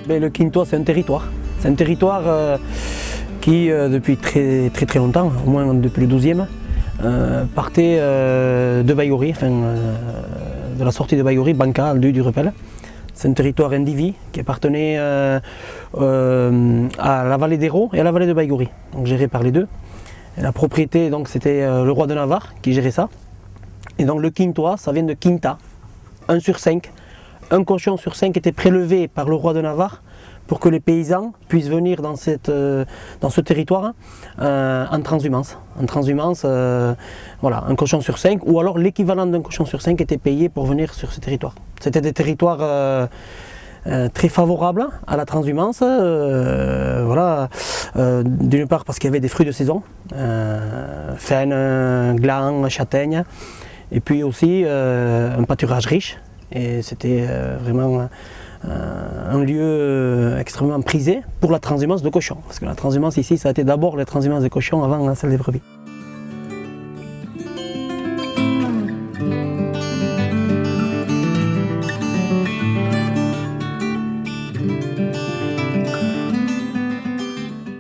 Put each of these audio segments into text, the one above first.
Mais le Quintois, c'est un territoire. C'est un territoire qui, depuis très longtemps, au moins depuis le 12e, partait de Baïgorry, enfin, de la sortie de Baïgorry, Banca, du Repel. C'est un territoire indivis qui appartenait à la vallée d'Hérault et à la vallée de Baïgorry, donc géré par les deux. Et la propriété, donc, c'était le roi de Navarre qui gérait ça. Et donc le Quintois, ça vient de Quinta, 1 sur 5. Un cochon sur 5 était prélevé par le roi de Navarre pour que les paysans puissent venir dans ce territoire en transhumance. En transhumance, voilà, un cochon sur 5, ou alors l'équivalent d'un cochon sur 5 était payé pour venir sur ce territoire. C'était des territoires très favorables à la transhumance, voilà, d'une part parce qu'il y avait des fruits de saison, frênes, glands, châtaignes, et puis aussi un pâturage riche. Et c'était vraiment un lieu extrêmement prisé pour la transhumance de cochons. Parce que la transhumance ici, ça a été d'abord la transhumance des cochons avant celle des brebis.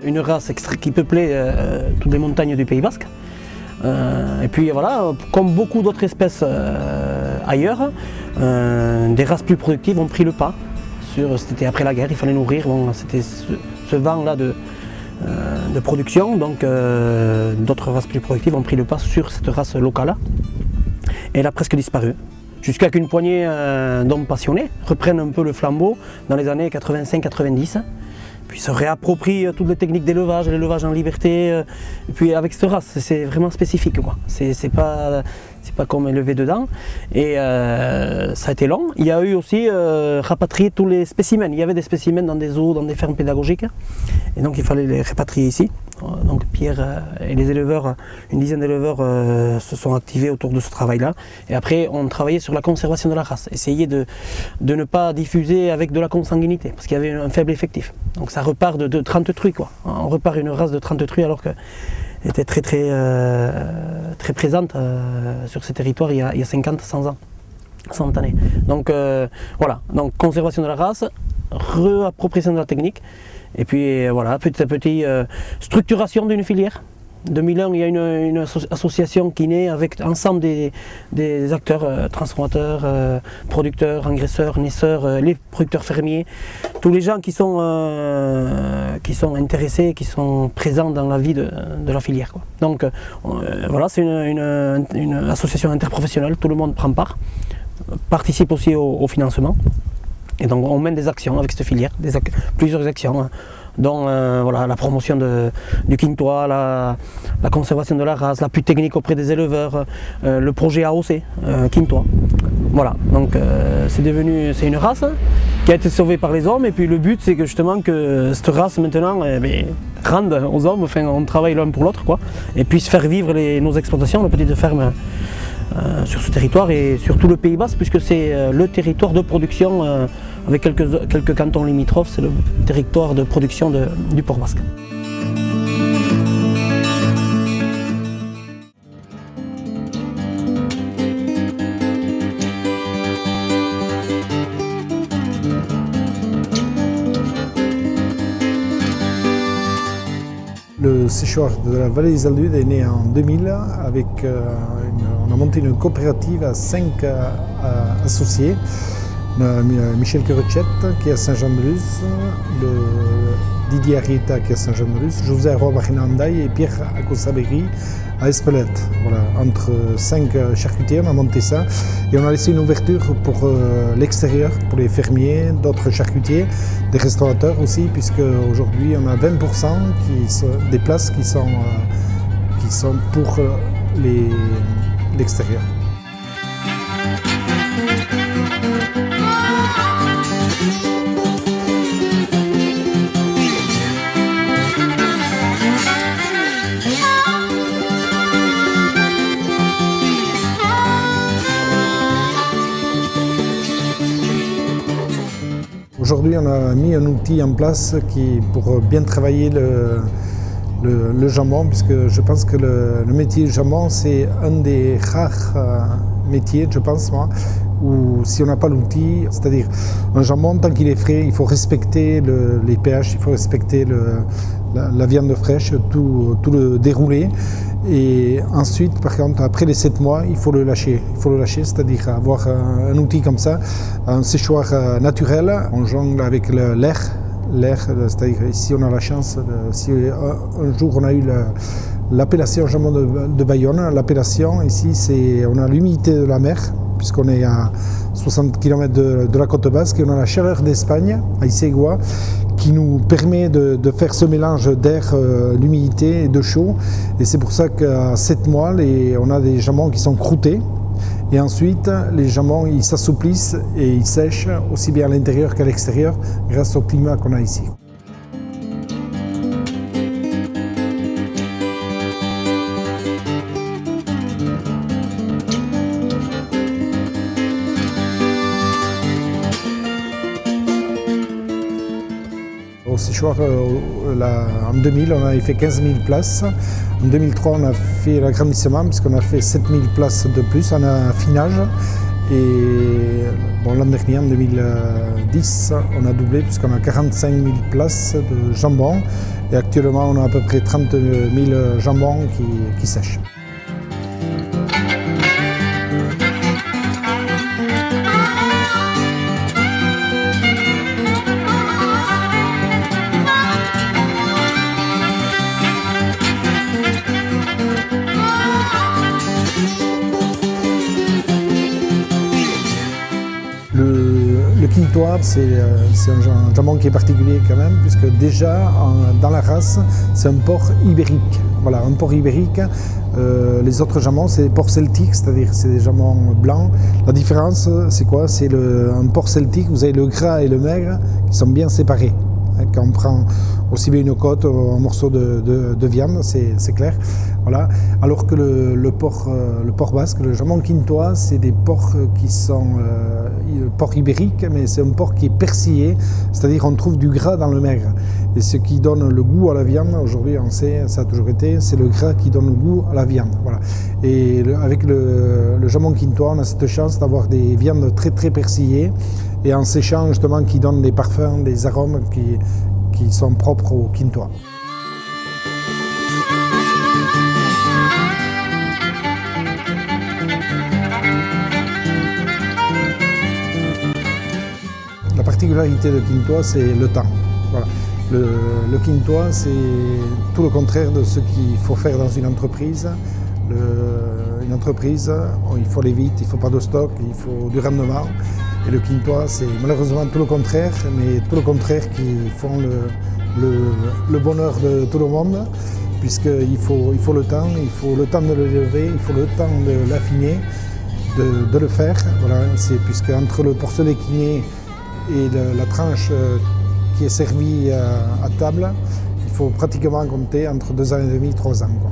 Une race qui peuplait toutes les montagnes du Pays Basque. Et puis voilà, comme beaucoup d'autres espèces ailleurs, des races plus productives ont pris le pas. C'était après la guerre, il fallait nourrir, bon, c'était ce vent-là de production, donc d'autres races plus productives ont pris le pas sur cette race locale. Et elle a presque disparu, jusqu'à qu'une poignée d'hommes passionnés reprennent un peu le flambeau dans les années 85-90. Puis se réapproprie toutes les techniques d'élevage, l'élevage en liberté, et puis avec cette race, c'est vraiment spécifique, quoi. C'est pas comme élevé dedans, et ça a été long. Il y a eu aussi rapatrier tous les spécimens. Il y avait des spécimens dans des zoos, dans des fermes pédagogiques, et donc il fallait les répatrier ici. Donc Pierre et les éleveurs, une dizaine d'éleveurs se sont activés autour de ce travail-là. Et après, on travaillait sur la conservation de la race, essayer de ne pas diffuser avec de la consanguinité, parce qu'il y avait un faible effectif. Donc ça repart de 30 truies, quoi. On repart une race de 30 truies alors qu'elle était très présente sur ces territoires il y a 50, 100 ans. 100 années. Donc voilà, donc conservation de la race, réappropriation de la technique, et puis voilà, petit à petit, structuration d'une filière. En 2001, il y a une association qui naît avec ensemble des acteurs, transformateurs, producteurs, engraisseurs, naisseurs, les producteurs fermiers, tous les gens qui sont intéressés, qui sont présents dans la vie de la filière, quoi. Donc voilà, c'est une association interprofessionnelle, tout le monde prend part, participe aussi au financement. Et donc on mène des actions avec cette filière, plusieurs actions, dont voilà, la promotion du Quintois, la conservation de la race, l'appui technique auprès des éleveurs, le projet AOC Quintois. Voilà, donc c'est une race qui a été sauvée par les hommes, et puis le but c'est que justement que cette race maintenant rende aux hommes, enfin on travaille l'un pour l'autre, quoi, et puisse faire vivre nos exploitations, nos petites fermes sur ce territoire et sur tout le Pays Basque, puisque c'est le territoire de production, avec quelques cantons limitrophes, c'est le territoire de production du porc basque. Le séchoir de la vallée des Aldudes est né en 2000 avec on a monté une coopérative à 5 associés. Michel Queretchette qui est à Saint-Jean-de-Luz, Didier Arrieta qui est à Saint-Jean-de-Luz, José Robarinandaï et Pierre Akosaberi à Espelette. Voilà, entre 5 charcutiers, on a monté ça et on a laissé une ouverture pour l'extérieur, pour les fermiers, d'autres charcutiers, des restaurateurs aussi, puisque aujourd'hui on a 20% des places qui sont pour l'extérieur. Aujourd'hui, on a mis un outil en place pour bien travailler le jambon, puisque je pense que le métier jambon, c'est un des rares métiers, je pense moi, ou si on n'a pas l'outil, c'est-à-dire un jambon, tant qu'il est frais, il faut respecter les pH, il faut respecter la viande fraîche, tout le déroulé. Et ensuite, par contre, après les 7 mois, il faut le lâcher. Il faut le lâcher, c'est-à-dire avoir un outil comme ça, un séchoir naturel. On jongle avec l'air, c'est-à-dire ici on a la chance, si un jour on a eu l'appellation jambon de Bayonne, l'appellation ici on a l'humidité de la mer, puisqu'on est à 60 km de la côte basque, et on a la chaleur d'Espagne, à Iségua, qui nous permet de faire ce mélange d'air, d'humidité et de chaud. Et c'est pour ça qu'à 7 mois, on a des jambons qui sont croûtés. Et ensuite, les jambons ils s'assouplissent et ils sèchent aussi bien à l'intérieur qu'à l'extérieur grâce au climat qu'on a ici. Au séchoir, en 2000, on avait fait 15 000 places. En 2003, on a fait l'agrandissement puisqu'on a fait 7 000 places de plus en affinage. Et bon, l'an dernier, en 2010, on a doublé puisqu'on a 45 000 places de jambon. Et actuellement, on a à peu près 30 000 jambons qui sèchent. Le quintois, c'est un jambon qui est particulier quand même, puisque déjà dans la race, c'est un porc ibérique. Voilà, un porc ibérique. Les autres jambons, c'est des porcs celtiques, c'est-à-dire c'est des jambons blancs. La différence, c'est quoi? C'est un porc celtique, vous avez le gras et le maigre qui sont bien séparés. Quand on prend aussi bien une côte, un morceau de viande, c'est clair. Voilà. Alors que le porc basque, le jambon quintois, c'est des porcs qui sont porc ibérique, mais c'est un porc qui est persillé, c'est-à-dire qu'on trouve du gras dans le maigre. Et ce qui donne le goût à la viande, aujourd'hui on sait, ça a toujours été, c'est le gras qui donne le goût à la viande. Voilà. Et avec le jambon quintois, on a cette chance d'avoir des viandes très très persillées, et en séchant justement qui donnent des parfums, des arômes qui sont propres au quintois. La particularité de quintois, c'est le temps. Voilà. Le quintois, c'est tout le contraire de ce qu'il faut faire dans une entreprise. Une entreprise, il faut aller vite, il ne faut pas de stock, il faut du rendement. Et le quintois, c'est malheureusement tout le contraire, mais tout le contraire qui font le bonheur de tout le monde, puisqu'il faut le temps de le lever, il faut le temps de l'affiner, de le faire. Voilà, c'est puisque entre le porcelet quiné et la tranche qui est servie à table, il faut pratiquement compter entre 2 ans et demi, 3 ans. Quoi.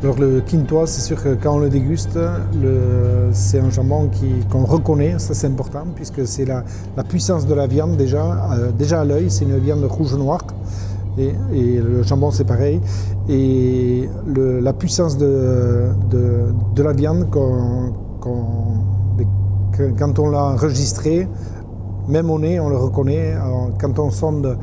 Alors le quintois, c'est sûr que quand on le déguste, c'est un jambon qu'on reconnaît, ça c'est important, puisque c'est la puissance de la viande déjà à l'œil, c'est une viande rouge-noire, et le jambon c'est pareil, et la puissance de la viande, quand on l'a enregistré, même au nez, on le reconnaît. Alors, quand on sonde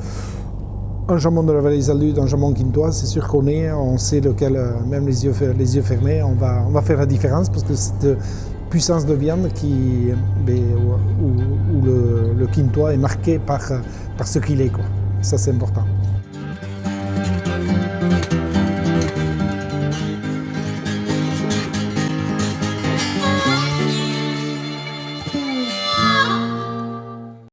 un jambon de la vallée des Aldus, un jambon quintois, c'est sûr qu'au nez, on sait lequel, même les yeux fermés, on va faire la différence, parce que cette puissance de viande où le quintois est marqué par ce qu'il est, quoi. Ça c'est important.